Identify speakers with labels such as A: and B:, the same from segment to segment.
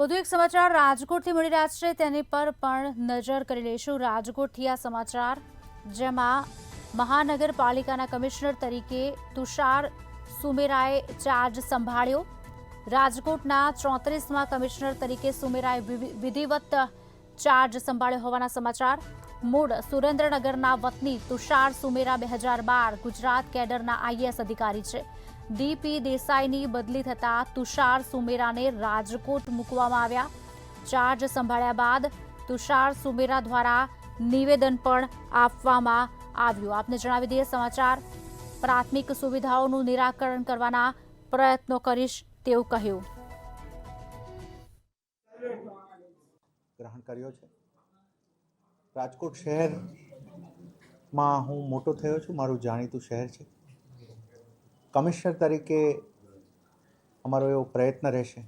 A: વધુ એક સમાચાર રાજકોટથી મળી રહ્યા છે, તેની પર પણ નજર કરી લઈશું। રાજકોટથી આ સમાચાર, જેમાં મહાનગરપાલિકાના કમિશનર તરીકે તુષાર સુમેરાએ ચાર્જ સંભાળ્યો। રાજકોટના 34મા કમિશનર તરીકે સુમેરાએ વિધિવત ચાર્જ સંભાળ્યો હોવાના સમાચાર। મૂળ સુરેન્દ્રનગરના વતની તુષાર સુમેરા 2012 ગુજરાત કેડરના આઈએએસ અધિકારી છે। ડીપી દેસાઈની બદલી થતા તુષાર સુમેરાને રાજકોટ મૂકવામાં આવ્યા। ચાર્જ સંભાળ્યા બાદ તુષાર સુમેરા દ્વારા નિવેદન પણ આપવામાં આવ્યું। આપને જણાવી દઈએ સમાચાર, પ્રાથમિક સુવિધાઓનું નિરાકરણ કરવાના પ્રયત્નો કરીશ તેવું કહ્યું।
B: ગ્રહણ કર્યો છે। રાજકોટ શહેરમાં હું મોટો થયો છું, મારું જાણીતું શહેર છે। કમિશનર તરીકે અમારો એવો પ્રયત્ન રહેશે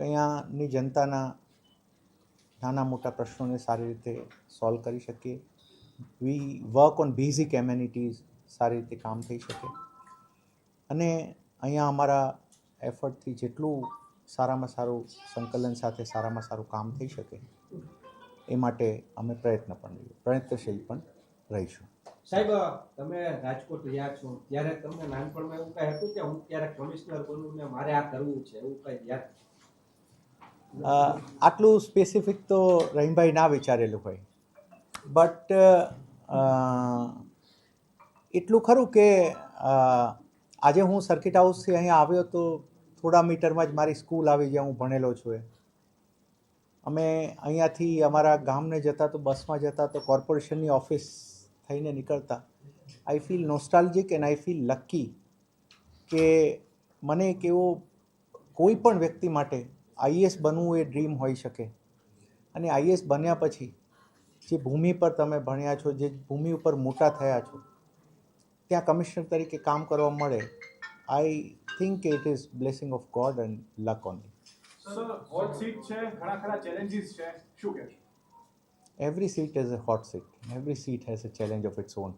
B: કે અહીંયાની જનતાના નાના મોટા પ્રશ્નોને સારી રીતે સોલ્વ કરી શકીએ। વી વર્ક ઓન બેઝિક એમ્યુનિટીઝ, સારી રીતે કામ થઈ શકે અને અહીંયા અમારા એફર્ટથી જેટલું સારામાં સારું સંકલન સાથે સારામાં સારું કામ થઈ શકે એ માટે અમે પ્રયત્નશીલ પણ રહીશું।
C: સાહેબ, તમે રાજકોટ રહ્યા છો ત્યારે તમને નાનપણમાં એવું કઈ હતું કે હું ત્યારે કમિશનર બનું ને મારે આ કરવું છે, એવું કઈ યાદ?
B: આટલું સ્પેસિફિક તો રહીમભાઈ ના વિચારેલું હોય, બટ એટલું ખરું કે આજે હું સર્કિટ હાઉસથી અહીંયા આવ્યો તો થોડા મીટરમાં જ મારી સ્કૂલ આવી, જ્યાં હું ભણેલો છું। અમે અહીંયાથી અમારા ગામને જતા તો બસમાં જતા તો કોર્પોરેશનની ઓફિસ થઈને નીકળતા। I feel nostalgic and I feel lucky કે મને એક એવો કોઈ પણ વ્યક્તિ માટે આઈએએસ બનવું એ ડ્રીમ હોઈ શકે અને આઈએએસ બન્યા પછી જે ભૂમિ પર તમે ભણ્યા છો, જે ભૂમિ ઉપર મોટા થયા છો, ત્યાં કમિશનર તરીકે કામ કરવા મળે, I think it is blessing of God and luck only.
D: Sir, hot seat છે, ઘણા ખરા ચેલેન્જીસ છે, શું કહેશો?
B: Every seat is a hot seat. Every seat has a challenge of its own.